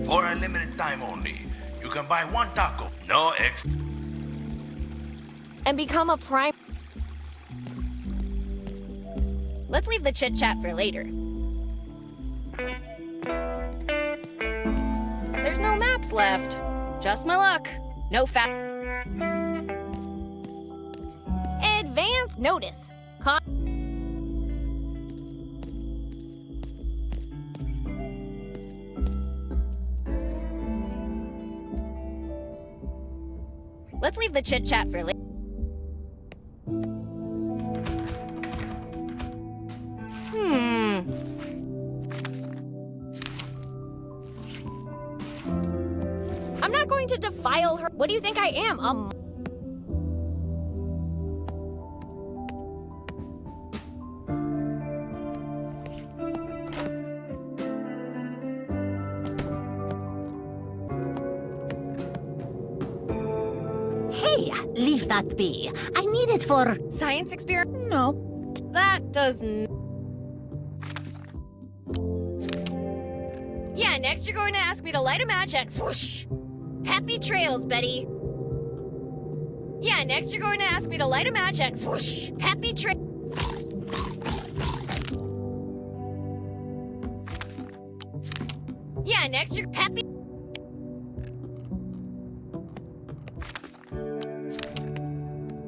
For a limited time only, you can buy one taco. No ex. And become a prime. Let's leave the chit-chat for later. There's no maps left. Just my luck. No Advance notice. Let's leave the chit-chat for later. I'm not going to defile her. What do you think I am? Hey, leave that be. I need it for... Science experiment? No. That doesn't... Yeah, next you're going to ask me to light a match and whoosh! Happy trails, Betty. Yeah, next you're going to ask me to light a match and whoosh! Happy trails. Yeah, next you're happy...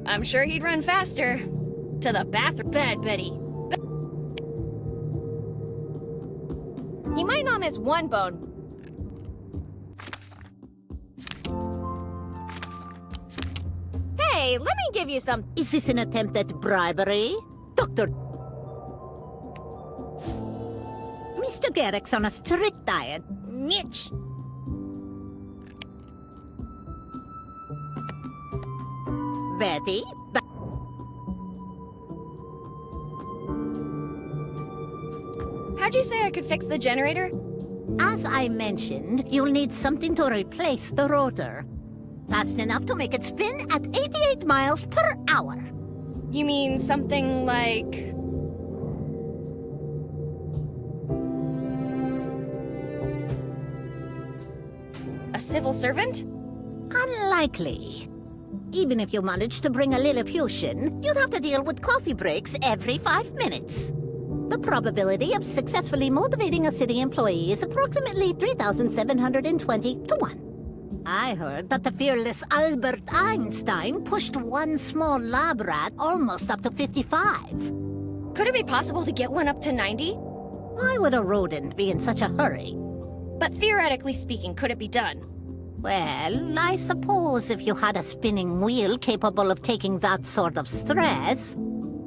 I'm sure he'd run faster. To the bathroom. Bad, Betty. He might not miss one bone. Hey, let me give you some... Is this an attempt at bribery? Dr. Mr. Garrick's on a strict diet. Mitch. Betty? How'd you say I could fix the generator? As I mentioned, you'll need something to replace the rotor. Fast enough to make it spin at 88 miles per hour. You mean something like... a civil servant? Unlikely. Even if you manage to bring a Lilliputian, you'd have to deal with coffee breaks every 5 minutes. The probability of successfully motivating a city employee is approximately 3,720 to 1. I heard that the fearless Albert Einstein pushed one small lab rat almost up to 55. Could it be possible to get one up to 90? Why would a rodent be in such a hurry? But theoretically speaking, could it be done? Well, I suppose if you had a spinning wheel capable of taking that sort of stress,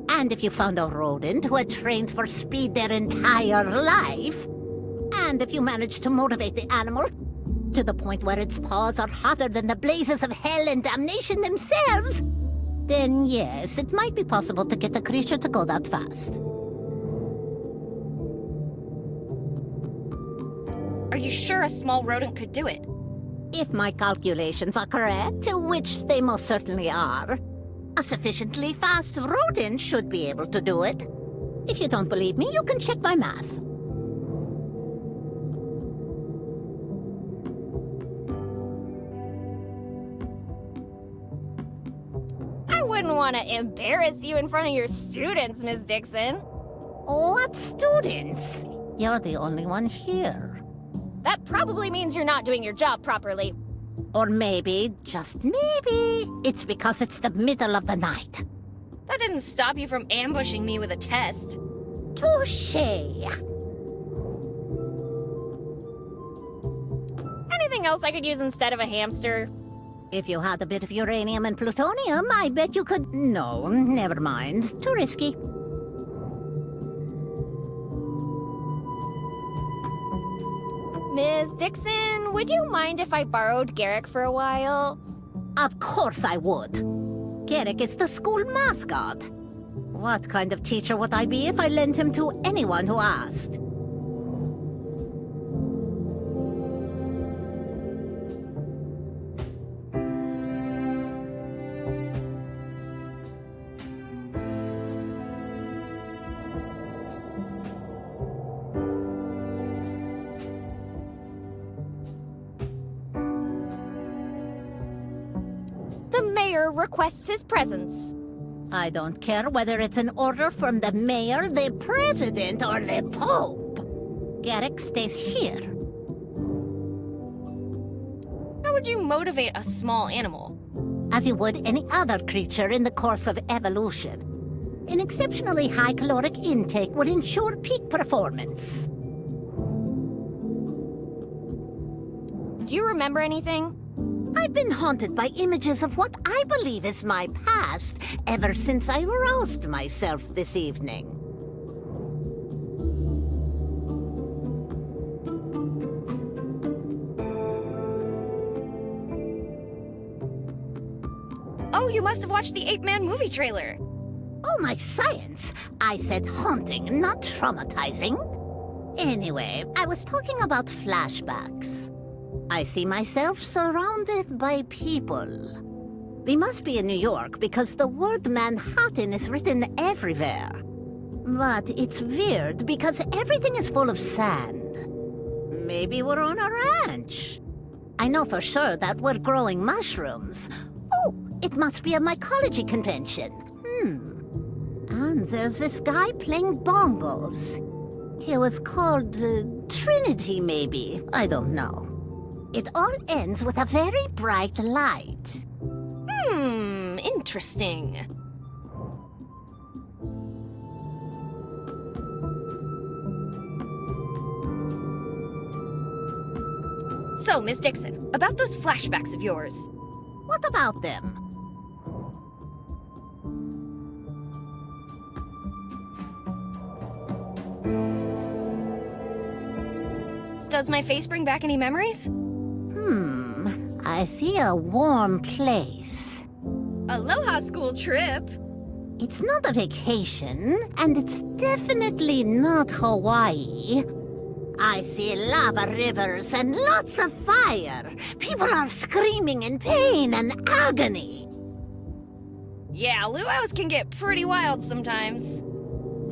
and if you found a rodent who had trained for speed their entire life, and if you managed to motivate the animal to the point where its paws are hotter than the blazes of hell and damnation themselves, then yes, it might be possible to get a creature to go that fast. Are you sure a small rodent could do it? If my calculations are correct, which they most certainly are, A sufficiently fast rodent should be able to do it. If you don't believe me, you can check my math. I wouldn't want to embarrass you in front of your students, Miss Dixon. What students? You're the only one here. That probably means you're not doing your job properly. Or maybe, just maybe, it's because it's the middle of the night. That didn't stop you from ambushing me with a test. Touché. Anything else I could use instead of a hamster? If you had a bit of uranium and plutonium, I bet you could... No, never mind. Too risky. Ms. Dixon, would you mind if I borrowed Garrick for a while? Of course I would. Garrick is the school mascot. What kind of teacher would I be if I lent him to anyone who asked? The mayor requests his presence. I don't care whether it's an order from the mayor, the president, or the pope. Garrick stays here. How would you motivate a small animal? As you would any other creature in the course of evolution. An exceptionally high caloric intake would ensure peak performance. Do you remember anything? I've been haunted by images of what I believe is my past ever since I roused myself this evening. Oh, you must have watched the Ape-Man movie trailer. Oh, my science! I said haunting, not traumatizing. Anyway, I was talking about flashbacks. I see myself surrounded by people. We must be in New York because the word Manhattan is written everywhere. But it's weird because everything is full of sand. Maybe we're on a ranch. I know for sure that we're growing mushrooms. Oh, it must be a mycology convention. And there's this guy playing bongos. He was called Trinity, maybe. I don't know. It all ends with a very bright light. Interesting. So, Miss Dixon, about those flashbacks of yours. What about them? Does my face bring back any memories? I see a warm place. Aloha school trip. It's not a vacation, and it's definitely not Hawaii. I see lava rivers and lots of fire. People are screaming in pain and agony. Yeah, luau's can get pretty wild sometimes.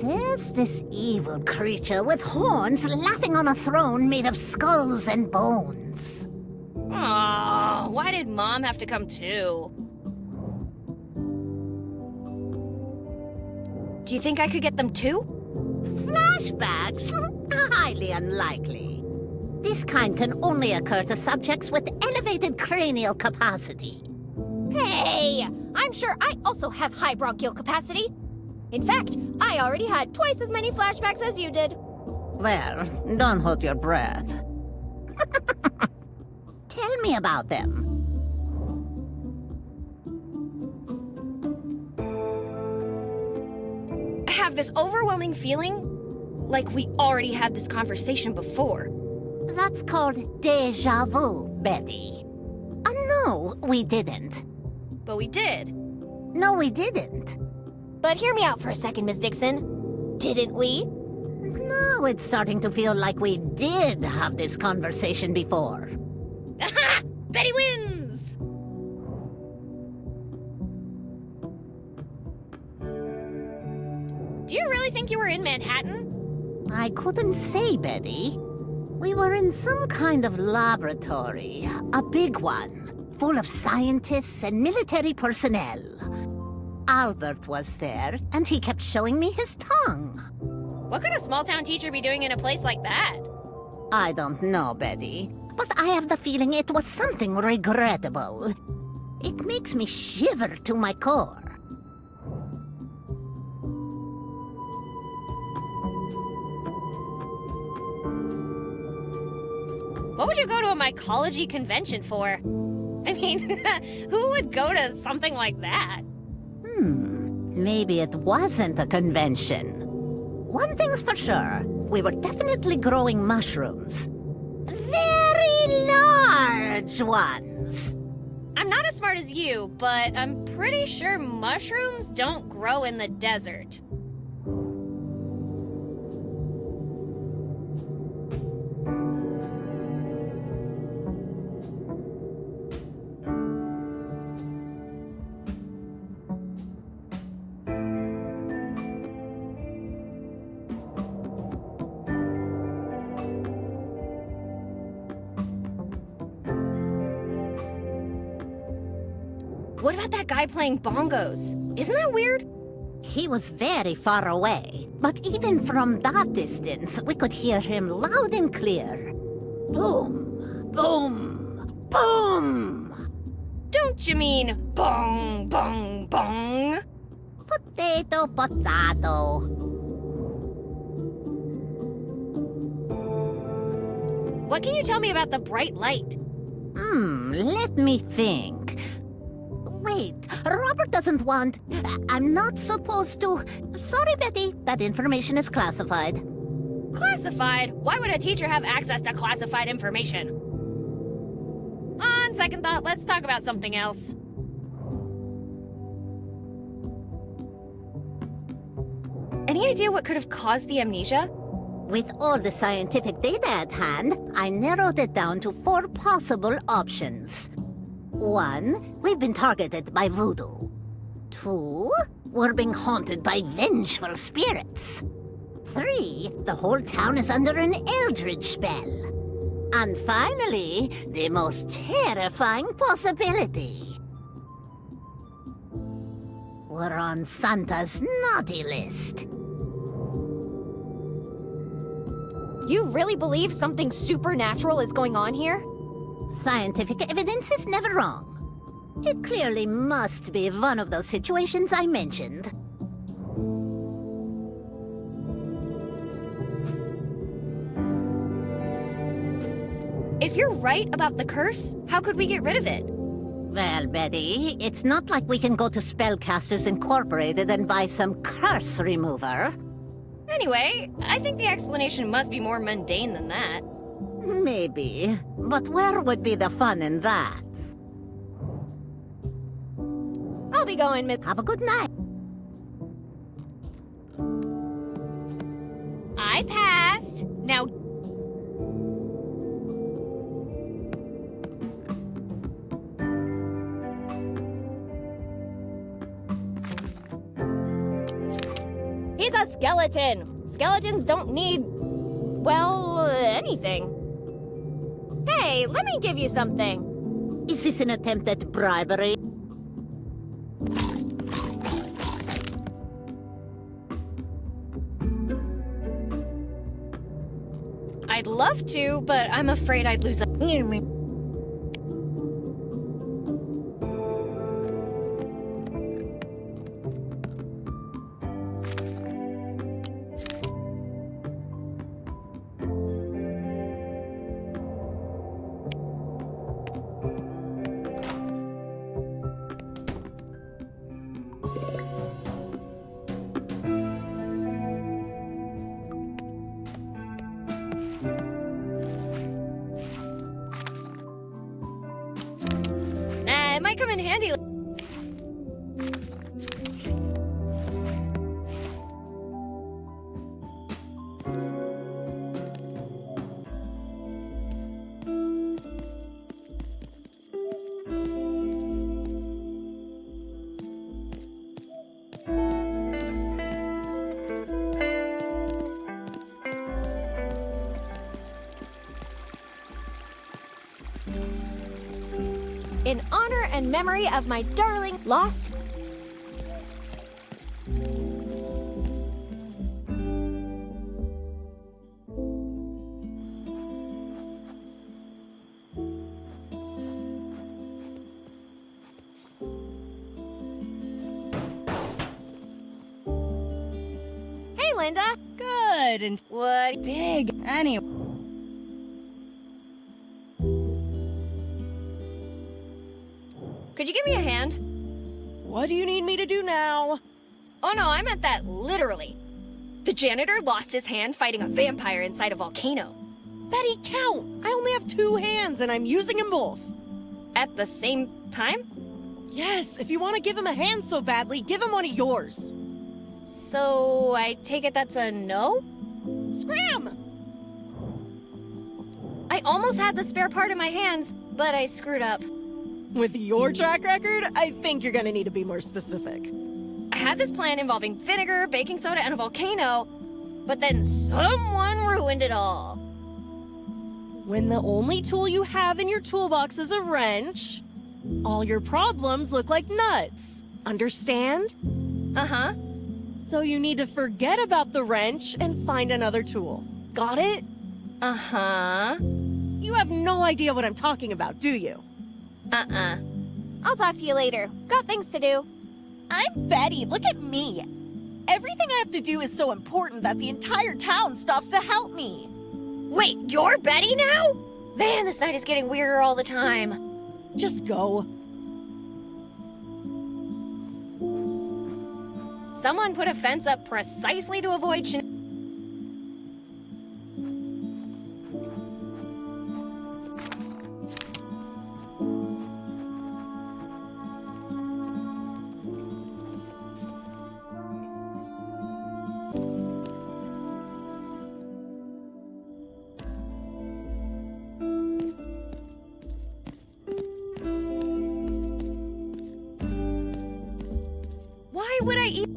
There's this evil creature with horns laughing on a throne made of skulls and bones. Aw, why did Mom have to come too? Do you think I could get them too? Flashbacks? Highly unlikely. This kind can only occur to subjects with elevated cranial capacity. Hey! I'm sure I also have high bronchial capacity. In fact, I already had twice as many flashbacks as you did. Well, don't hold your breath. Tell me about them. I have this overwhelming feeling like we already had this conversation before. That's called deja vu, Betty. No, we didn't. But we did. No, we didn't. But hear me out for a second, Miss Dixon. Didn't we? Now it's starting to feel like we did have this conversation before. Aha! Betty wins! think you were in Manhattan? I couldn't say, Betty. We were in some kind of laboratory, a big one, full of scientists and military personnel. Albert was there, and he kept showing me his tongue. What could a small-town teacher be doing in a place like that? I don't know, Betty, but I have the feeling it was something regrettable. It makes me shiver to my core. What would you go to a mycology convention for? I mean, who would go to something like that? Maybe it wasn't a convention. One thing's for sure, we were definitely growing mushrooms. Very large ones. I'm not as smart as you, but I'm pretty sure mushrooms don't grow in the desert. What about that guy playing bongos? Isn't that weird? He was very far away, but even from that distance, we could hear him loud and clear. Boom, boom, boom! Don't you mean bong, bong, bong? Potato, potato. What can you tell me about the bright light? Let me think. Wait, Robert doesn't want... I'm not supposed to... Sorry, Betty, that information is classified. Classified? Why would a teacher have access to classified information? On second thought, let's talk about something else. Any idea what could have caused the amnesia? With all the scientific data at hand, I narrowed it down to 4 possible options. 1, we've been targeted by voodoo. 2, we're being haunted by vengeful spirits. 3, the whole town is under an eldritch spell. And finally, the most terrifying possibility. We're on Santa's naughty list. You really believe something supernatural is going on here? Scientific evidence is never wrong. It clearly must be one of those situations I mentioned. If you're right about the curse, how could we get rid of it? Well, Betty, it's not like we can go to Spellcasters Incorporated and buy some curse remover. Anyway, I think the explanation must be more mundane than that. Maybe, but where would be the fun in that? I'll be going, Miss. Have a good night. I passed. Now. He's a skeleton. Skeletons don't need, well, anything. Hey, let me give you something. Is this an attempt at bribery? I'd love to, but I'm afraid I'd lose a... It might come in handy. In honor and memory of my darling lost. Hey, Linda. Good and What? big. Anyway. Could you give me a hand? What do you need me to do now? Oh no, I meant that literally. The janitor lost his hand fighting a vampire inside a volcano. Betty, count! I only have 2 hands and I'm using them both. At the same time? Yes, if you want to give him a hand so badly, give him one of yours. So I take it that's a no? Scram! I almost had the spare part in my hands, but I screwed up. With your track record, I think you're gonna need to be more specific. I had this plan involving vinegar, baking soda, and a volcano, but then someone ruined it all. When the only tool you have in your toolbox is a wrench, all your problems look like nuts. Understand? Uh-huh. So you need to forget about the wrench and find another tool. Got it? Uh-huh. You have no idea what I'm talking about, do you? Uh-uh. I'll talk to you later. Got things to do. I'm Betty. Look at me. Everything I have to do is so important that the entire town stops to help me. Wait, you're Betty now? Man, this night is getting weirder all the time. Just go. Someone put a fence up precisely to avoid Why would I eat?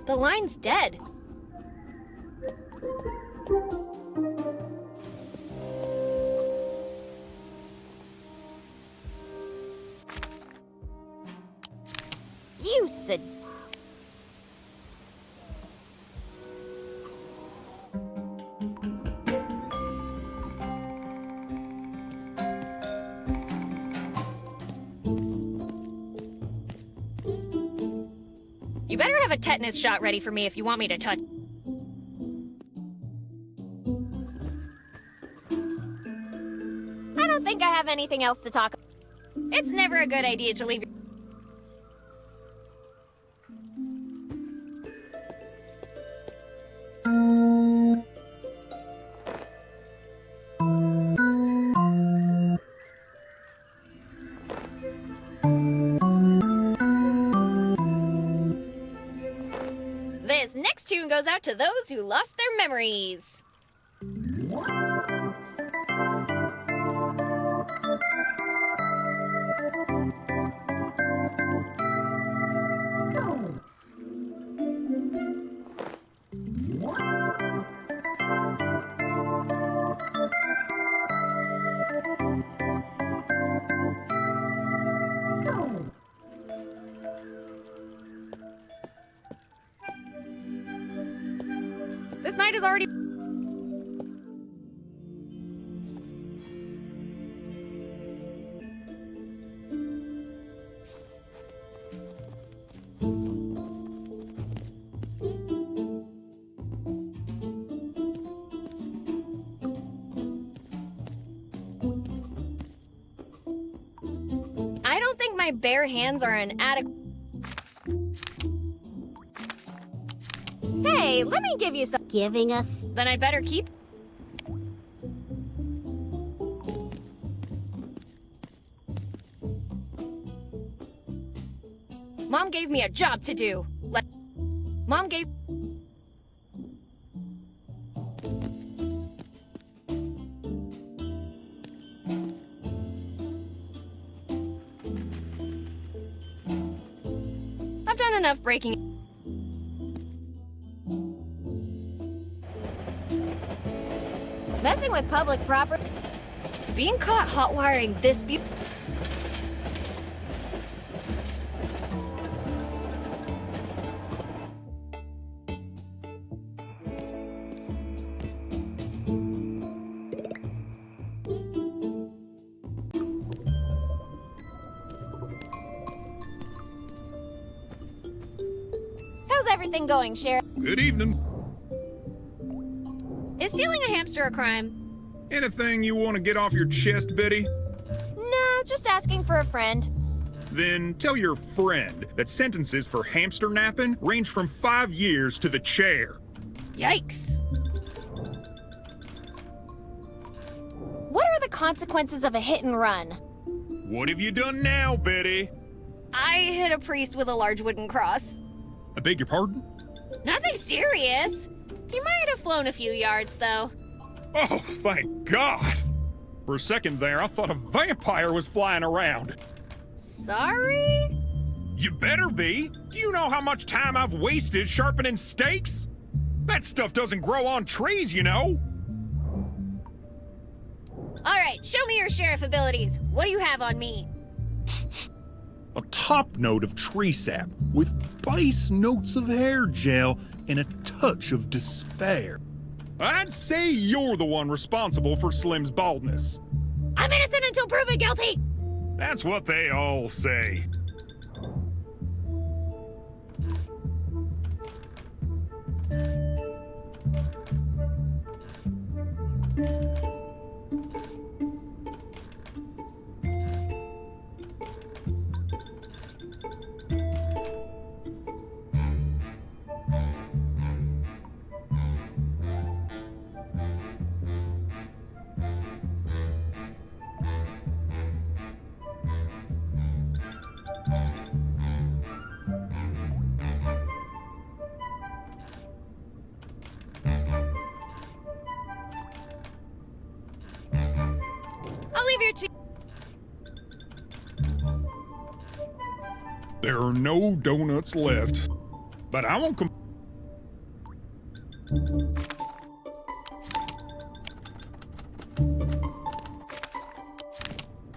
The line's dead. You said. You better have a tetanus shot ready for me if you want me to touch. I don't think I have anything else to talk about. It's never a good idea to leave. This next tune goes out to those who lost their memories. This night is already. I don't think my bare hands are an adequate. Hey, let me give you some. Giving us Then I'd better keep. Mom gave me a job to do. Mom gave. done enough breaking. Messing with public property. Being caught hot wiring this How's everything going, Sheriff? Good evening. Is stealing a hamster a crime? Anything you want to get off your chest, Betty? No, just asking for a friend. Then tell your friend that sentences for hamster napping range from 5 years to the chair. Yikes. What are the consequences of a hit and run? What have you done now, Betty? I hit a priest with a large wooden cross. I beg your pardon? Nothing serious. He might have flown a few yards, though. Oh, thank God! For a second there, I thought a vampire was flying around. Sorry? You better be. Do you know how much time I've wasted sharpening stakes? That stuff doesn't grow on trees, you know. All right, show me your sheriff abilities. What do you have on me? A top note of tree sap with base notes of hair gel and a touch of despair. I'd say you're the one responsible for Slim's baldness. I'm innocent until proven guilty! That's what they all say. I'll leave your two. There are no donuts left, but I won't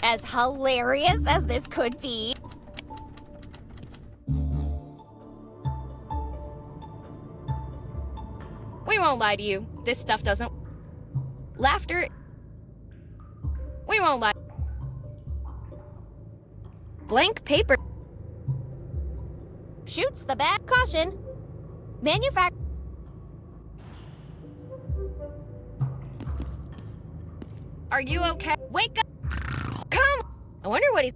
As hilarious as this could be. We won't lie to you. This stuff doesn't. Laughter. We won't lie. Blank paper. Shoots the bad. Caution. Are you okay? Wake up! Come! I wonder what he's.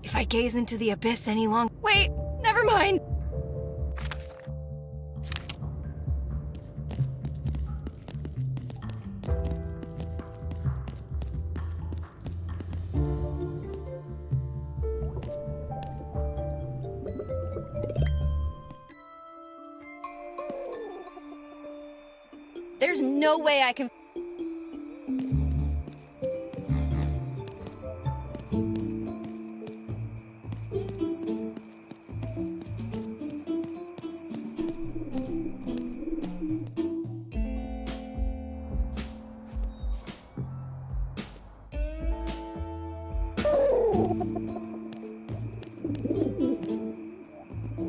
If I gaze into the abyss any longer. Wait, never mind. There's no way I can.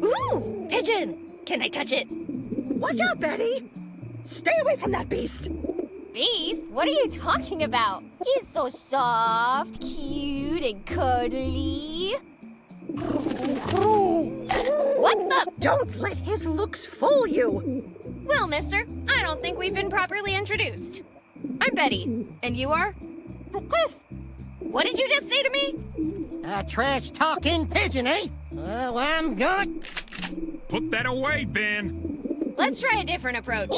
Ooh, pigeon! Can I touch it? Watch out, Betty! Stay away from that beast! Beast? What are you talking about? He's so soft, cute, and cuddly. What the? Don't let his looks fool you! Well, mister, I don't think we've been properly introduced. I'm Betty, and you are? What did you just say to me? A trash-talking pigeon, eh? Well, I'm gonna... put that away, Ben. Let's try a different approach.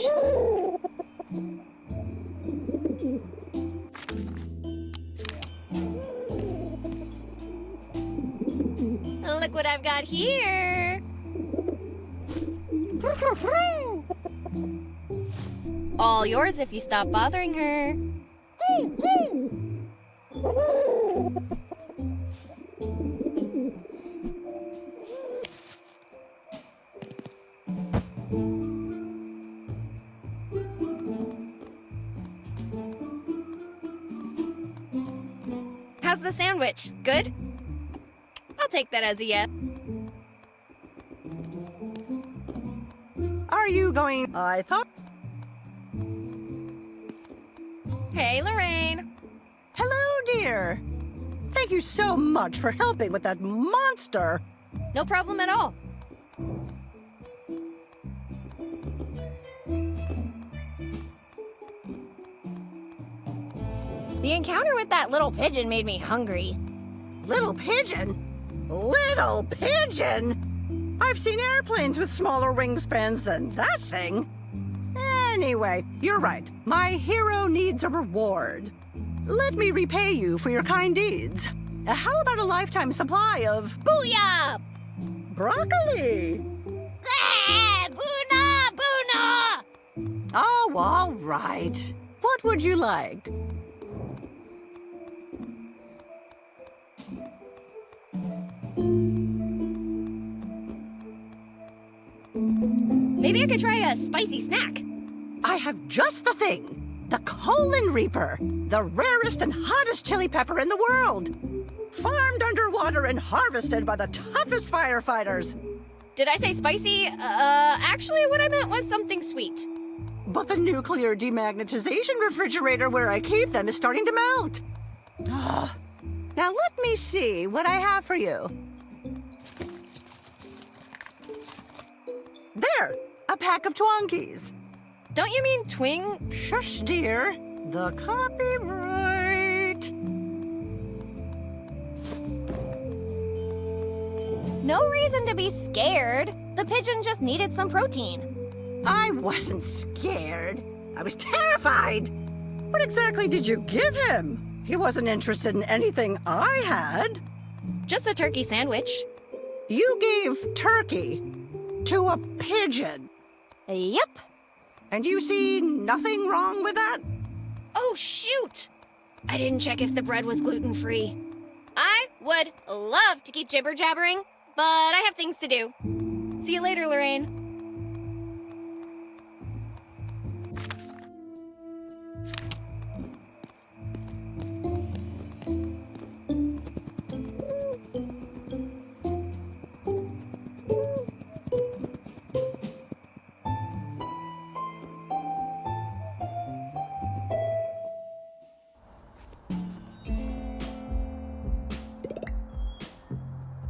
Look what I've got here. All yours if you stop bothering her. How's the sandwich? Good? I'll take that as a yes. Are you going? I thought. Hey, Lorraine. Hello, dear. Thank you so much for helping with that monster. No problem at all. The encounter with that little pigeon made me hungry. Little pigeon? Little pigeon? I've seen airplanes with smaller wingspans than that thing. Anyway, you're right. My hero needs a reward. Let me repay you for your kind deeds. How about a lifetime supply of Booyah! broccoli? Ah, Boona! Boona! Oh, all right. What would you like? Maybe I could try a spicy snack. I have just the thing. The Colon Reaper. The rarest and hottest chili pepper in the world. Farmed underwater and harvested by the toughest firefighters. Did I say spicy? Actually, what I meant was something sweet. But the nuclear demagnetization refrigerator where I keep them is starting to melt. Ah. Now let me see what I have for you. There, a pack of Twonkies. Don't you mean twing? Shush, dear. The copyright. No reason to be scared. The pigeon just needed some protein. I wasn't scared. I was terrified. What exactly did you give him? He wasn't interested in anything I had. Just a turkey sandwich. You gave turkey to a pigeon. Yep. And you see nothing wrong with that? Oh, shoot! I didn't check if the bread was gluten-free. I would love to keep jibber-jabbering, but I have things to do. See you later, Lorraine.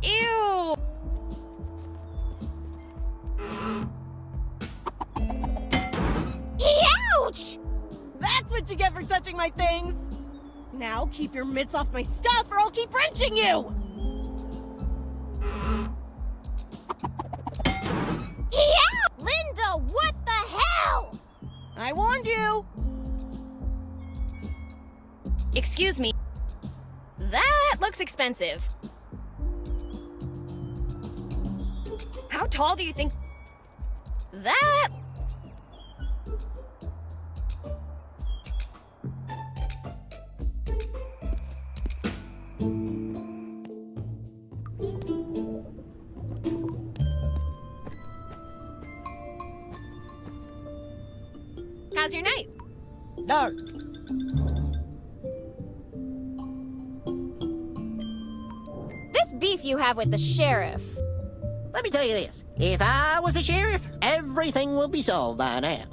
Ew! Ouch! That's what you get for touching my things. Now keep your mitts off my stuff or I'll keep wrenching you. Ew! Linda, what the hell? I warned you. Excuse me. That looks expensive. How tall do you think that? How's your night? Dark. This beef you have with the sheriff. Let me tell you this. If I was the sheriff, everything will be solved by now.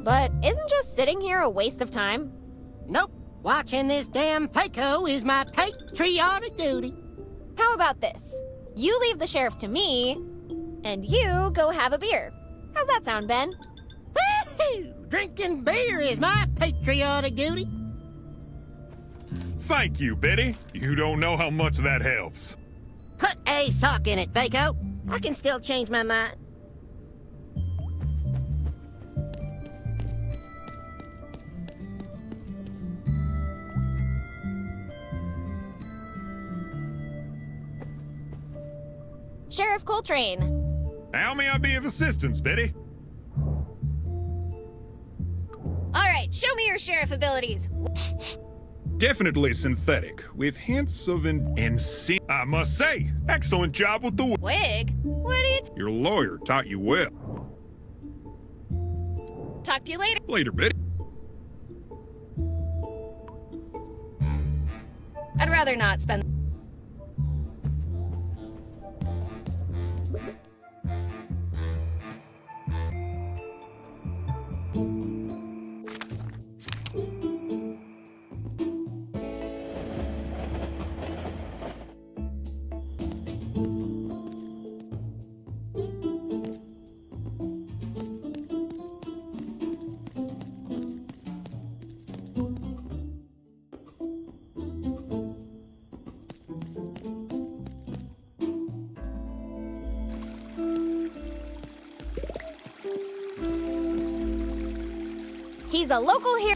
But isn't just sitting here a waste of time? Nope. Watching this damn Faco is my patriotic duty. How about this? You leave the sheriff to me, and you go have a beer. How's that sound, Ben? Woo-hoo! Drinking beer is my patriotic duty. Thank you, Betty. You don't know how much that helps. Put a sock in it, Faco. I can still change my mind. Sheriff Coltrane. How may I be of assistance, Betty? All right, show me your sheriff abilities. Definitely synthetic, with hints of insane. I must say, excellent job with the Wig? What do you Your lawyer taught you well. talk to you later? Later, Betty. I'd rather not spend. He's a local hero.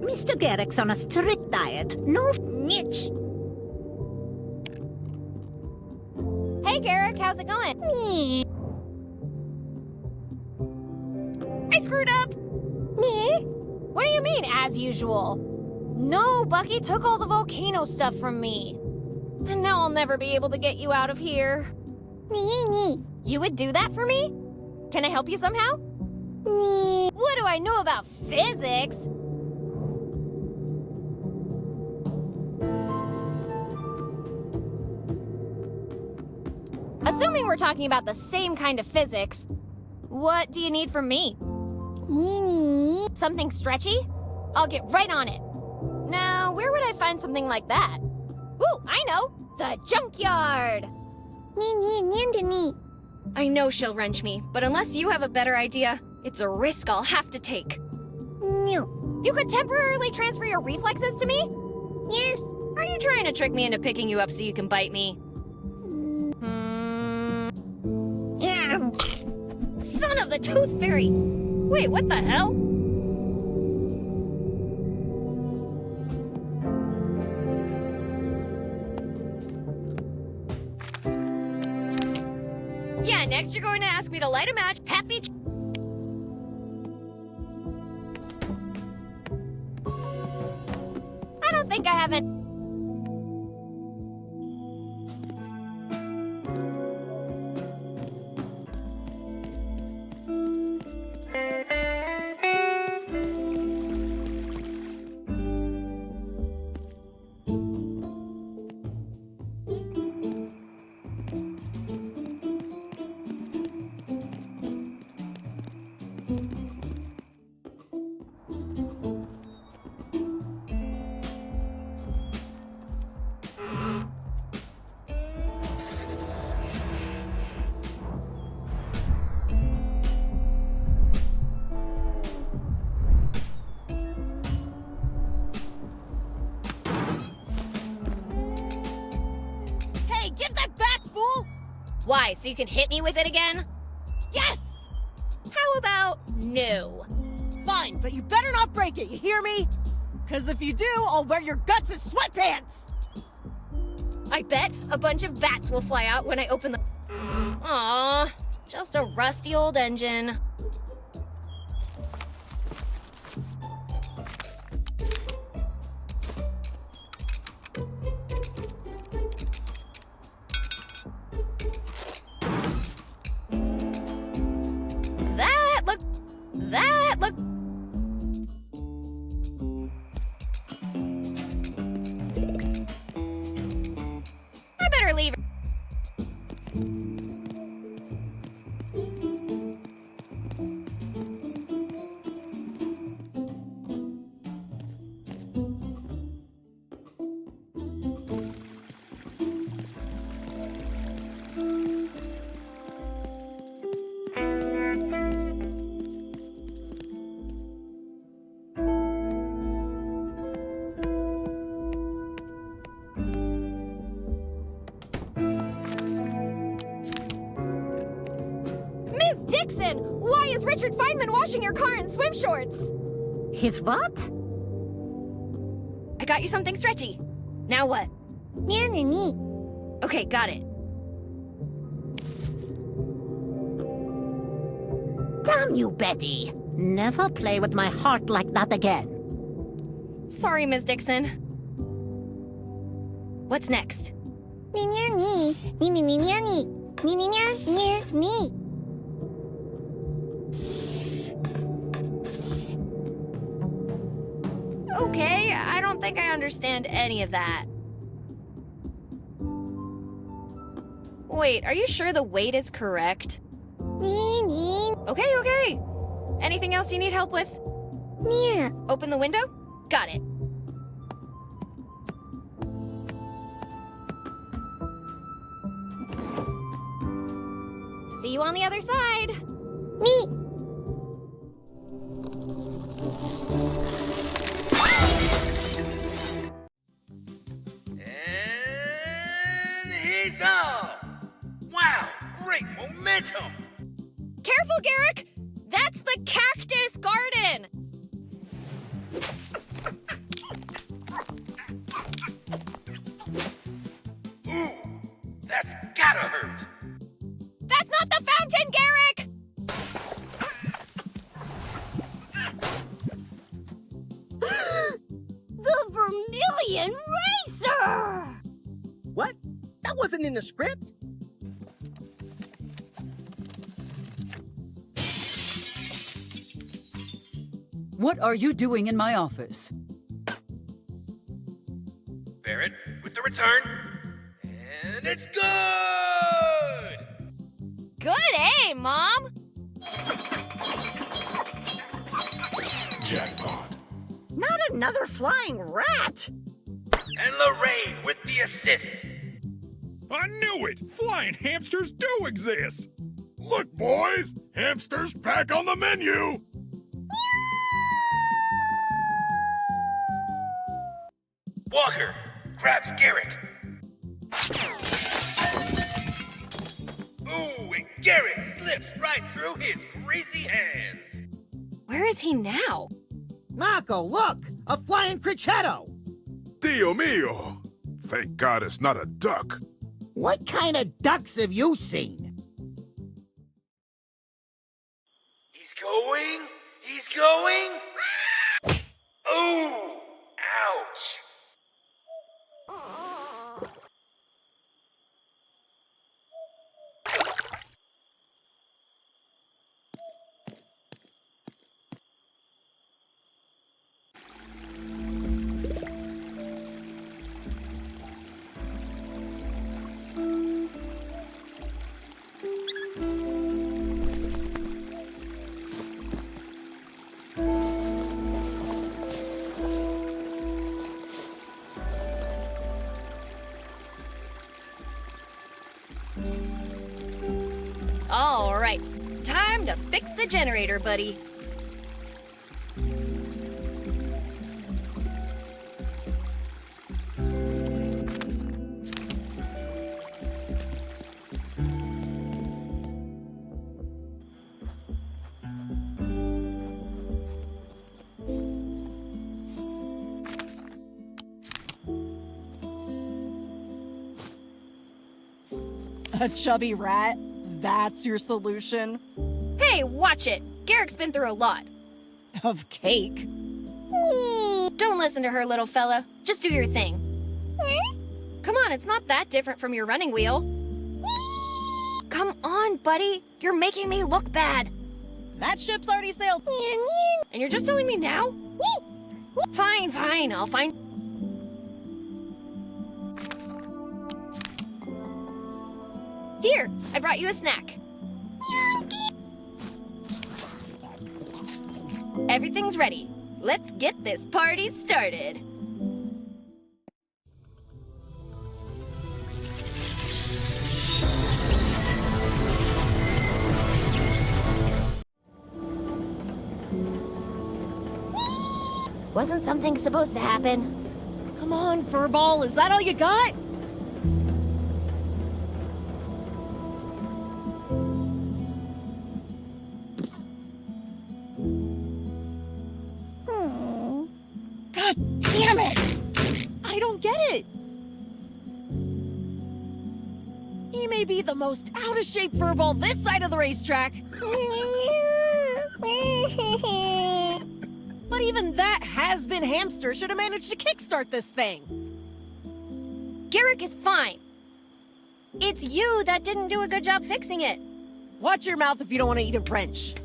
Mr. Garrick's on a strict diet. No Mitch. Hey, Garrick, how's it going? I screwed up. Me? What do you mean, as usual? No, Bucky took all the volcano stuff from me. And now I'll never be able to get you out of here. You would do that for me? Can I help you somehow? What do I know about physics? Assuming we're talking about the same kind of physics, what do you need from me? Something stretchy? I'll get right on it. Now, where would I find something like that? Ooh, I know! The junkyard! I know she'll wrench me, but unless you have a better idea, it's a risk I'll have to take. You could temporarily transfer your reflexes to me? Yes. Are you trying to trick me into picking you up so you can bite me? Son of the Tooth Fairy! Wait, what the hell? Yeah, next you're going to ask me to light a match. Happy. I don't think I haven't. Hey, give that back, fool! Why, so you can hit me with it again? Yes! How about no? Fine, but you better not break it, you hear me? Because if you do, I'll wear your guts as sweatpants! I bet a bunch of bats will fly out when I open the. Aww, just a rusty old engine. That look. I better leave. Dixon! Why is Richard Feynman washing your car in swim shorts? His what? I got you something stretchy. Now what? Okay, got it. Damn you, Betty! Never play with my heart like that again. Sorry, Miss Dixon. What's next? Okay, I don't think I understand any of that. Wait, are you sure the weight is correct? Okay. Anything else you need help with? Open the window? Got it. See you on the other side. And he's up! Wow, great momentum! Careful, Garrick! That's the cactus garden! Ooh, that's gotta hurt! That's not the fountain, Garrick! The Vermilion Racer! What? That wasn't in the script? What are you doing in my office? Barrett, with the return. And it's good! Good aim, Mom! Jackpot. Not another flying rat! And Lorraine with the assist. I knew it! Flying hamsters do exist! Look, boys! Hamsters back on the menu! Walker grabs Garrick. Ooh, and Garrick slips right through his greasy hands. Where is he now? Marco, look! A flying crescendo! Dio mio! Thank God it's not a duck. What kind of ducks have you seen? He's going. He's going. Ooh, ouch. All right, time to fix the generator, buddy. A chubby rat? That's your solution? Hey, watch it. Garrick's been through a lot. Of cake? Don't listen to her, little fella. Just do your thing. Come on, it's not that different from your running wheel. Come on, buddy. You're making me look bad. That ship's already sailed. And you're just telling me now? Fine. I'll find... Here, I brought you a snack. Everything's ready. Let's get this party started. Wasn't something supposed to happen? Come on, Furball, is that all you got? Damn it! I don't get it. He may be the most out of shape furball this side of the racetrack. But even that has-been hamster should have managed to kickstart this thing. Garrick is fine. It's you that didn't do a good job fixing it. Watch your mouth if you don't want to eat a wrench.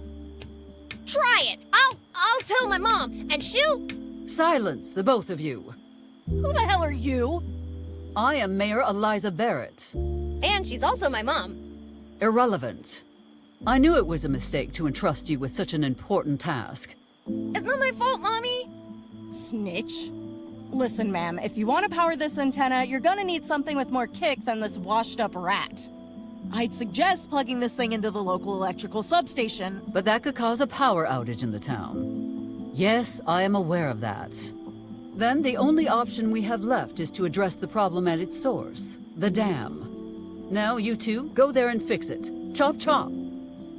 Try it. I'll tell my mom, and she'll... Silence, the both of you. Who the hell are you? I am Mayor Eliza Barrett. And she's also my mom. Irrelevant. I knew it was a mistake to entrust you with such an important task. It's not my fault, Mommy. Snitch. Listen, ma'am, if you want to power this antenna, you're gonna need something with more kick than this washed-up rat. I'd suggest plugging this thing into the local electrical substation. But that could cause a power outage in the town. Yes, I am aware of that. Then the only option we have left is to address the problem at its source, the dam. Now you two, go there and fix it. Chop chop.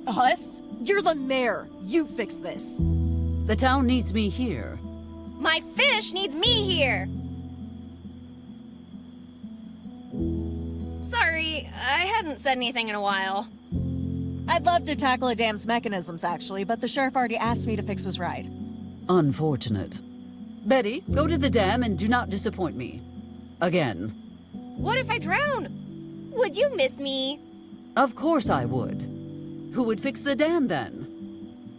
Us? You're the mayor. You fix this. The town needs me here. My fish needs me here. Sorry, I hadn't said anything in a while. I'd love to tackle a dam's mechanisms, actually, but the sheriff already asked me to fix his ride. Unfortunate. Betty, go to the dam and do not disappoint me. Again. What if I drown? Would you miss me? Of course I would. Who would fix the dam then?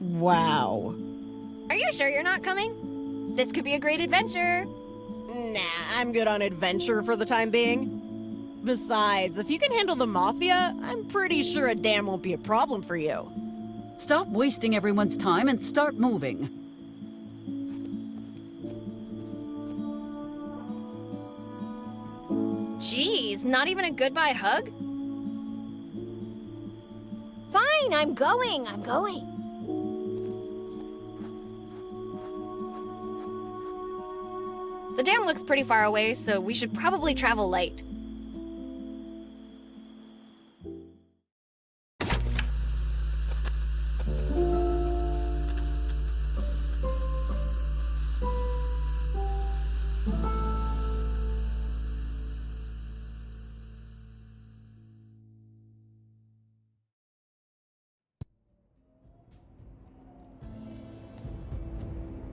Wow. Are you sure you're not coming? This could be a great adventure. Nah, I'm good on adventure for the time being. Besides, if you can handle the mafia, I'm pretty sure a dam won't be a problem for you. Stop wasting everyone's time and start moving. Jeez, not even a goodbye hug? Fine, I'm going. The dam looks pretty far away, so we should probably travel light.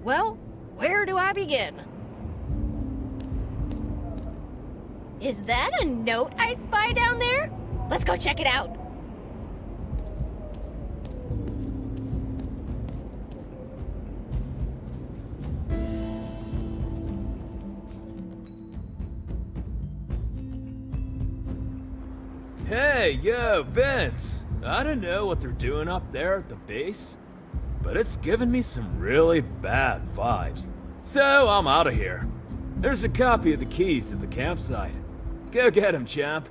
Well, where do I begin? Is that a note I spy down there? Let's go check it out. Hey, yo, Vince! I don't know what they're doing up there at the base, but it's giving me some really bad vibes. So I'm out of here. There's a copy of the keys at the campsite. Go get him, champ.